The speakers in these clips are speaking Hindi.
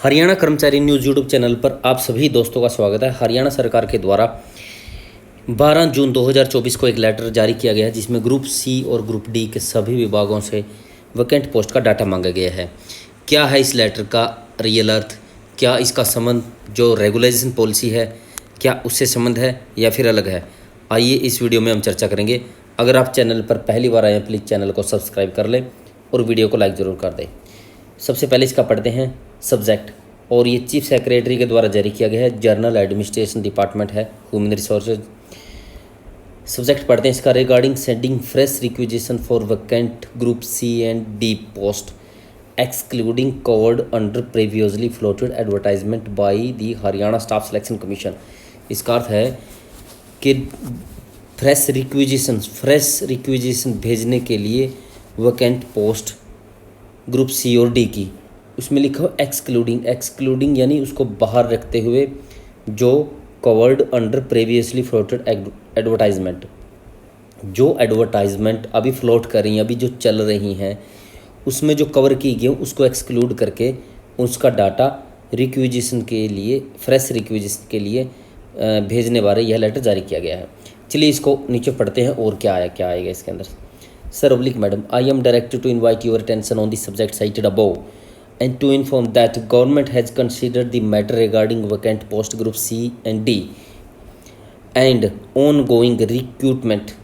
हरियाणा कर्मचारी न्यूज़ यूट्यूब चैनल पर आप सभी दोस्तों का स्वागत है। हरियाणा सरकार के द्वारा 12 जून 2024 को एक लेटर जारी किया गया है जिसमें ग्रुप सी और ग्रुप डी के सभी विभागों से वैकेंट पोस्ट का डाटा मांगा गया है। क्या है इस लेटर का रियल अर्थ, क्या इसका संबंध जो रेगुलाइजेशन पॉलिसी है क्या उससे संबंध है या फिर अलग है, आइए इस वीडियो में हम चर्चा करेंगे। अगर आप चैनल पर पहली बार आए हैं प्लीज़ चैनल को सब्सक्राइब कर लें और वीडियो को लाइक ज़रूर कर दें। सबसे पहले इसका पढ़ते हैं सब्जेक्ट, और ये चीफ सेक्रेटरी के द्वारा जारी किया गया है। जर्नल एडमिनिस्ट्रेशन डिपार्टमेंट है, ह्यूमन रिसोर्सेज। सब्जेक्ट पढ़ते हैं इसका, regarding sending fresh requisition for vacant group C and D post excluding covered under previously floated advertisement by the Haryana staff selection commission. इसका अर्थ है कि फ्रेश रिक्विजिशन भेजने के लिए वैकेंट पोस्ट ग्रुप सी और डी की, उसमें लिखा हो एक्सक्लूडिंग यानी उसको बाहर रखते हुए, जो covered under previously floated advertisement, जो एडवर्टाइजमेंट अभी फ्लोट कर रही हैं, अभी जो चल रही हैं, उसमें जो कवर की गई उसको एक्सक्लूड करके उसका डाटा रिक्विजिशन के लिए, फ्रेश रिक्विजिशन के लिए भेजने बारे यह लेटर जारी किया गया है। चलिए इसको नीचे पढ़ते हैं और क्या आएगा इसके अंदर। Sir oblique madam, I am directed to invite your attention on the subject cited above and to inform that government has considered the matter regarding vacant post group C and D and ongoing recruitment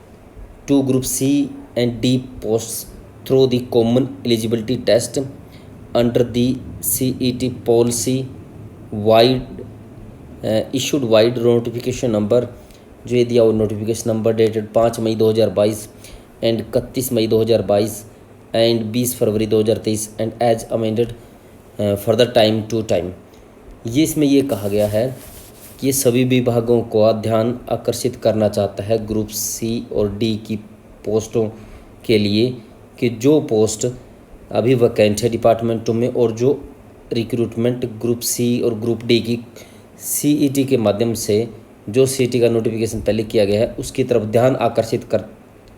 to group C and D posts through the common eligibility test under the CET policy issued wide notification number, जो ये दिया वो notification number dated 5 May 2022 and 31 May 2022 and 20 February 2023 and as amended further time to time. ये इसमें ये कहा गया है कि ये सभी विभागों को ध्यान आकर्षित करना चाहता है ग्रुप सी और डी की पोस्टों के लिए कि जो पोस्ट अभी वैकेंट है डिपार्टमेंटों में और जो रिक्रूटमेंट ग्रुप सी और ग्रुप डी की सीईटी के माध्यम से जो सीईटी का नोटिफिकेशन पहले किया गया है उसकी तरफ ध्यान आकर्षित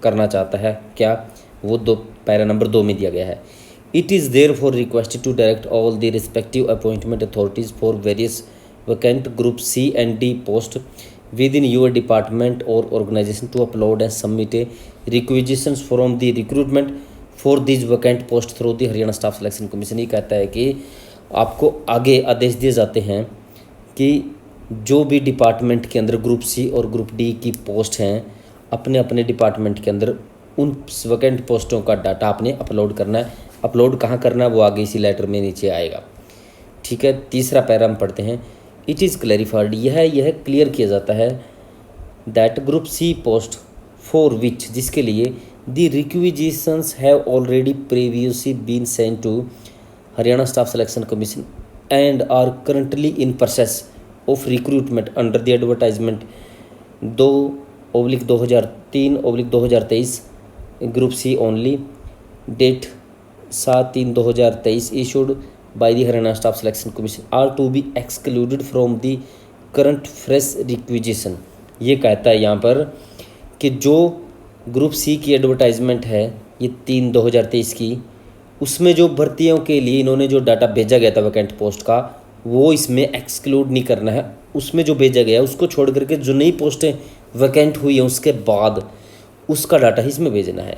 करना चाहता है। क्या वो पैरा नंबर 2 में दिया गया है। It is therefore requested to direct all the respective appointment authorities for various vacant group C and D post within your department और organisation to upload and submit a requisitions from the recruitment for this vacant post through the Haryana staff selection commission. ये कहता है कि आपको आगे आदेश दिए जाते हैं कि जो भी डिपार्टमेंट के अंदर ग्रुप सी और ग्रुप डी की पोस्ट हैं, अपने अपने डिपार्टमेंट के अंदर उन वैकेंट पोस्टों का डाटा आपने अपलोड करना है। अपलोड कहाँ करना है वो आगे इसी लेटर में नीचे आएगा। ठीक है, तीसरा पैरा हम पढ़ते हैं। इट इज़ क्लैरिफाइड, यह क्लियर किया जाता है that group C post for which, जिसके लिए the requisitions have already previously been sent to Haryana staff selection commission and are currently in process of recruitment under the advertisement 2/2003/2023 group C only date 7/3/2023 issued by the Haryana staff selection commission are to be excluded from the current fresh requisition. ये कहता है यहाँ पर कि जो ग्रुप सी की एडवर्टाइजमेंट है ये 3/2023 की, उसमें जो भर्तियों के लिए इन्होंने जो डाटा भेजा गया था वैकेंट पोस्ट का वो इसमें एक्सक्लूड नहीं करना है। उसमें जो भेजा गया है उसको छोड़ करके जो नई पोस्टें वैकेंट हुई हैं उसके बाद उसका डाटा ही इसमें भेजना है।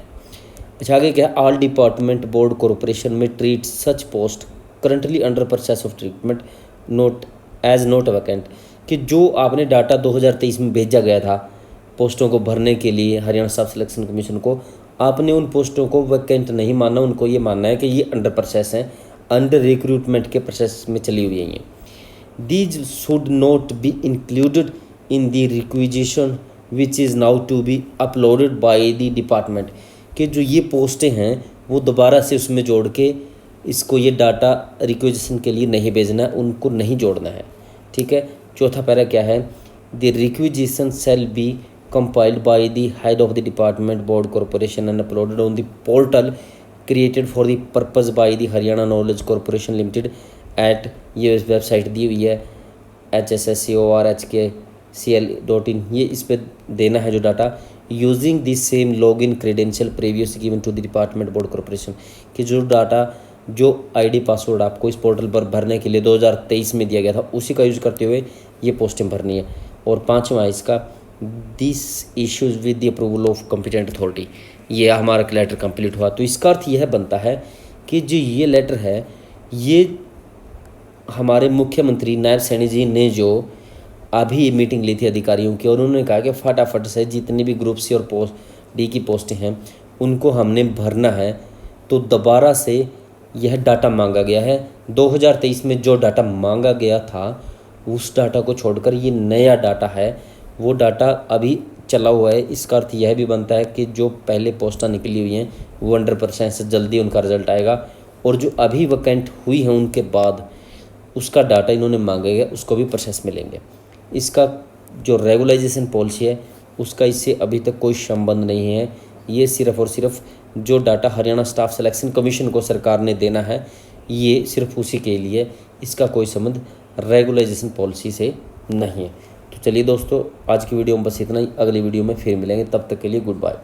अच्छा आगे क्या है, ऑल डिपार्टमेंट बोर्ड कॉरपोरेशन में treat such post currently under process of treatment not vacant, कि जो आपने डाटा 2023 में भेजा गया था पोस्टों को भरने के लिए हरियाणा स्टाफ सिलेक्शन कमीशन को, आपने उन पोस्टों को वैकेंट नहीं मानना, उनको ये मानना है कि ये अंडर प्रोसेस हैं, अंडर रिक्रूटमेंट के प्रोसेस में चली हुई हैं। These should not be included in the requisition which is now to be uploaded by the department, कि जो ये पोस्टें हैं वो दोबारा से उसमें जोड़ के इसको ये डाटा रिक्विजिशन के लिए नहीं भेजना है, उनको नहीं जोड़ना है। ठीक है, चौथा पैरा क्या है, the requisition shall be compiled by the head of the department board corporation and uploaded on the portal created for the purpose by the Haryana Knowledge Corporation Limited at ये वेबसाइट दी हुई है hscorhkcl.in। ये इस पर देना है जो data using the same login credential previous given to the department board corporation, कि जो डाटा जो आईडी पासवर्ड आपको इस पोर्टल पर भरने के लिए 2023 में दिया गया था उसी का यूज़ करते हुए ये पोस्टें भरनी है। और पाँचवा इसका this issues with the approval of competent authority, ये हमारा लेटर कंप्लीट हुआ। तो इसका अर्थ यह बनता है कि जो ये लेटर है ये हमारे मुख्यमंत्री नायब सैनी जी ने जो अभी मीटिंग ली थी अधिकारियों की और उन्होंने कहा कि फटाफट से जितनी भी ग्रुप सी और पोस्ट डी की पोस्टें हैं उनको हमने भरना है। तो दोबारा से यह डाटा मांगा गया है। 2023 में जो डाटा मांगा गया था उस डाटा को छोड़कर ये नया डाटा है, वो डाटा अभी चला हुआ है। इसका अर्थ यह भी बनता है कि जो पहले पोस्टें निकली हुई हैं वो 100% से जल्दी उनका रिजल्ट आएगा और जो अभी वैकेंट हुई हैं उनके बाद उसका डाटा इन्होंने मांगा गया उसको भी प्रोसेस मिलेंगे। इसका जो रेगुलाइजेशन पॉलिसी है उसका इससे अभी तक कोई संबंध नहीं है। ये सिर्फ और सिर्फ जो data Haryana staff selection commission को सरकार ने देना है ये सिर्फ उसी के लिए, इसका कोई संबंध रेगुलाइजेशन पॉलिसी से नहीं है। तो चलिए दोस्तों, आज की वीडियो में बस इतना ही। अगली वीडियो में फिर मिलेंगे, तब तक के लिए गुड बाय।